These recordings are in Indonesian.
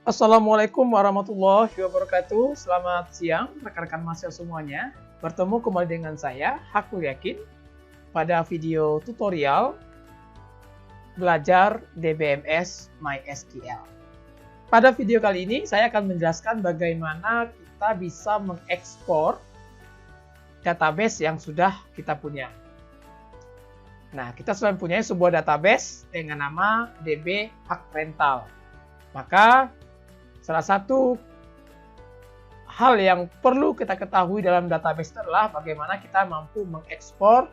Assalamualaikum warahmatullahi wabarakatuh. Selamat siang rekan-rekan mahasiswa semuanya. Bertemu kembali dengan saya, Hakul Yakin, pada video tutorial belajar DBMS MySQL. Pada video kali ini, saya akan menjelaskan bagaimana kita bisa mengekspor database yang sudah kita punya. Nah, kita sudah mempunyai sebuah database dengan nama DB Hak Rental. Maka, salah satu hal yang perlu kita ketahui dalam database adalah bagaimana kita mampu mengekspor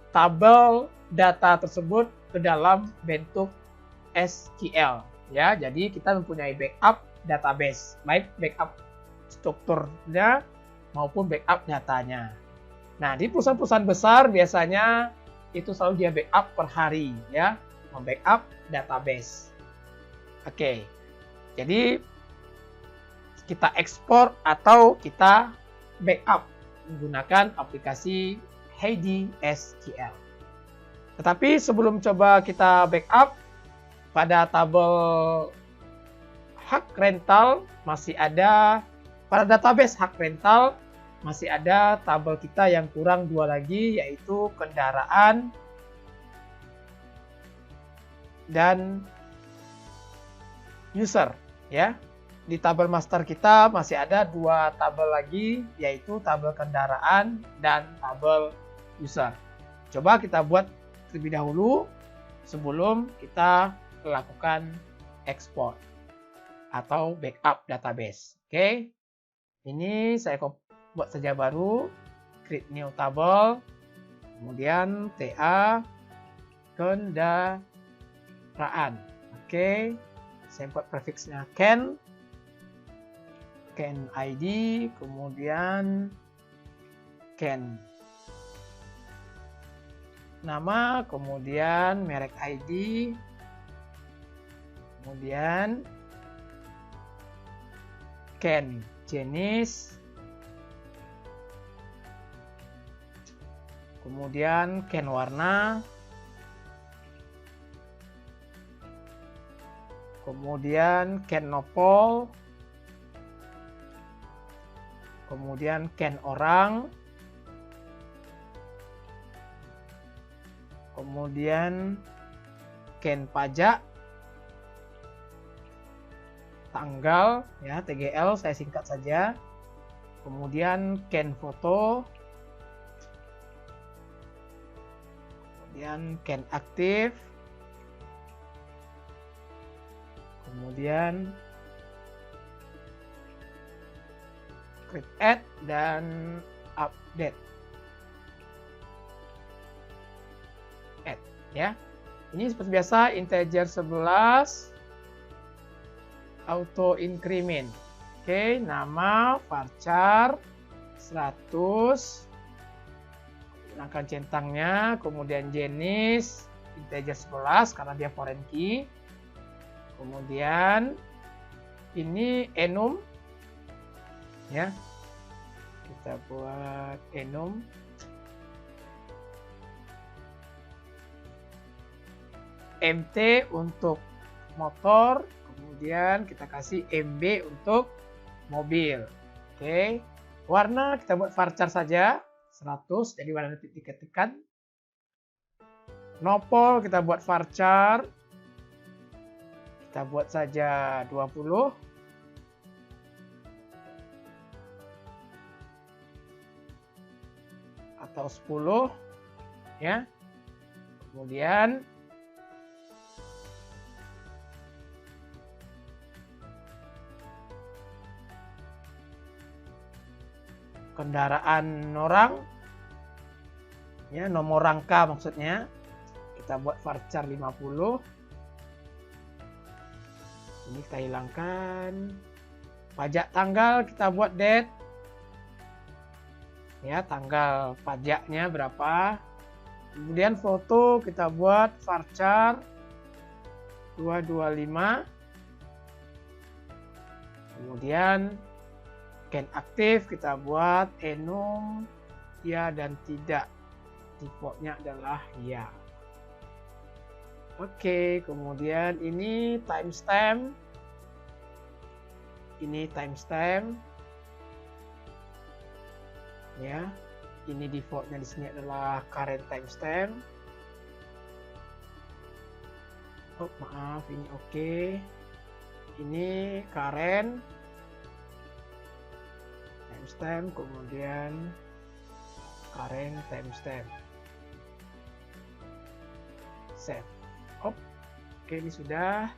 tabel data tersebut ke dalam bentuk SQL. Ya, jadi kita mempunyai backup database, baik backup strukturnya maupun backup datanya. Nah, di perusahaan-perusahaan besar biasanya itu selalu dia backup per hari, ya, membackup database. Oke. Jadi kita ekspor atau kita backup menggunakan aplikasi Heidi SQL. Tetapi sebelum coba kita backup, pada tabel hak rental masih ada, pada database hak rental masih ada tabel kita yang kurang dua lagi, yaitu kendaraan dan user, ya. Di tabel master kita masih ada dua tabel lagi, yaitu tabel kendaraan dan tabel user. Coba kita buat terlebih dahulu sebelum kita melakukan ekspor atau backup database. Oke, ini saya buat saja baru, create new table, kemudian TA kendaraan. Oke, saya buat prefixnya can ID, kemudian can nama, kemudian merek ID, kemudian can jenis, kemudian can warna, kemudian can nopol, kemudian can orang, kemudian can pajak, tanggal, ya, TGL saya singkat saja, kemudian can foto, kemudian can aktif, kemudian create add dan update add, ya. Ini seperti biasa integer 11 auto increment. Oke, nama varchar 100, gunakan centangnya, kemudian jenis integer 11 karena dia foreign key, kemudian ini enum, ya, kita buat enum, MT untuk motor, kemudian kita kasih MB untuk mobil. Oke, warna kita buat varchar saja 100, jadi warna diketikkan. Nopol kita buat varchar, kita buat saja 20. Atau 10, ya. Kemudian kendaraan orang, ya, nomor rangka maksudnya, kita buat varchar 50. Ini kita hilangkan. Pajak tanggal kita buat date, ya, tanggal pajaknya berapa. Kemudian foto kita buat varchar 225. Kemudian can aktif kita buat enum ya dan tidak, defaultnya adalah ya. Oke, kemudian ini timestamp ini timestamp. Ya, ini defaultnya di sini adalah current timestamp. Oh, maaf, ini oke. Ini current timestamp, kemudian current timestamp. Save. Oke, ini sudah,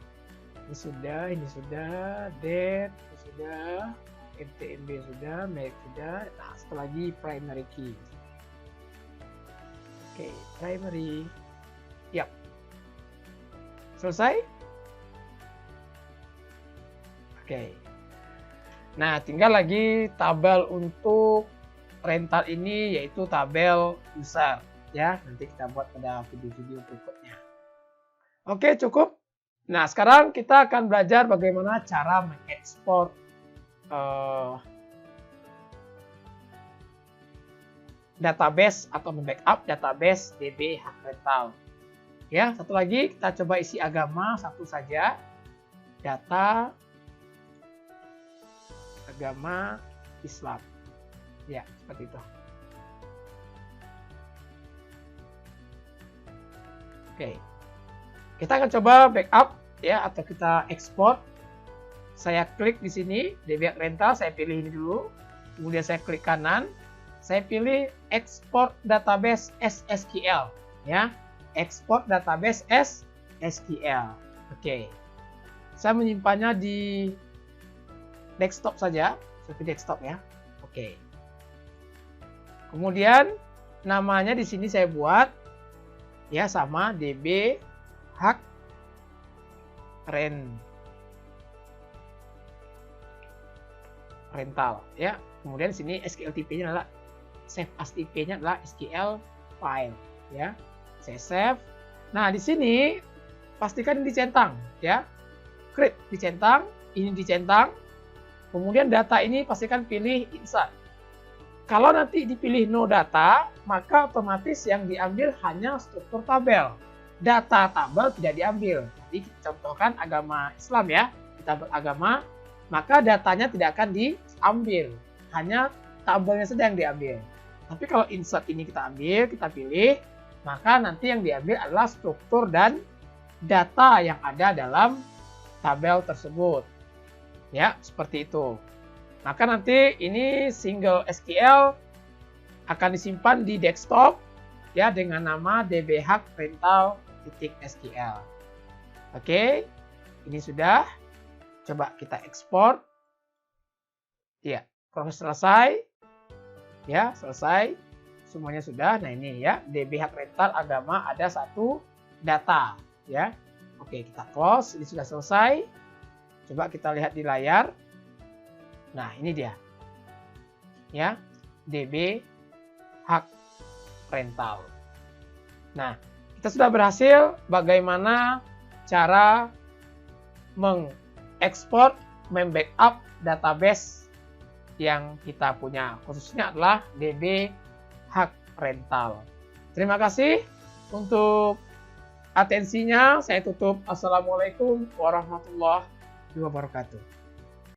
date, ini sudah, MTMB sudah, merek sudah. Nah, setelah lagi primary key. Oke, primary. Yap. Selesai? Oke. Nah, tinggal lagi tabel untuk rental ini, yaitu tabel user. Ya, nanti kita buat pada video-video berikutnya. Oke, cukup. Nah, sekarang kita akan belajar bagaimana cara mengekspor database atau membackup database DB Hak Rental. Ya, satu lagi kita coba isi agama satu saja. Data agama Islam. Ya, seperti itu. Oke. Kita akan coba backup ya, atau kita ekspor. Saya klik di sini DB Hak Rental, saya pilih ini dulu. Kemudian saya klik kanan, saya pilih export database SSQL ya. Export database SSQL. Oke. Saya menyimpannya di desktop saja, seperti desktop ya. Oke. Kemudian namanya di sini saya buat ya sama DB Hak Rental ya. Kemudian sini SQLTP-nya adalah save as TP-nya adalah SQL file ya. Saya save. Nah, di sini pastikan ini dicentang ya. Create dicentang, ini dicentang. Kemudian data ini pastikan pilih insert. Kalau nanti dipilih no data, maka otomatis yang diambil hanya struktur tabel. Data tabel tidak diambil. Jadi kita contohkan agama Islam ya. Kita beragama, maka datanya tidak akan diambil. Hanya tabelnya saja yang diambil. Tapi kalau insert ini kita ambil, kita pilih, maka nanti yang diambil adalah struktur dan data yang ada dalam tabel tersebut. Ya, seperti itu. Maka nanti ini single SQL akan disimpan di desktop ya dengan nama DB Hak Rental.SQL. Oke, ini sudah. Coba kita ekspor. Ya, proses selesai. Ya, selesai. Semuanya sudah. Nah, ini ya, DB Hak Rental agama ada satu data ya. Oke, kita close. Ini sudah selesai. Coba kita lihat di layar. Nah, ini dia. Ya, DB Hak Rental. Nah, kita sudah berhasil bagaimana cara mengekspor, membackup database yang kita punya. Khususnya adalah DB Hak Rental. Terima kasih untuk atensinya. Saya tutup. Assalamualaikum warahmatullahi wabarakatuh.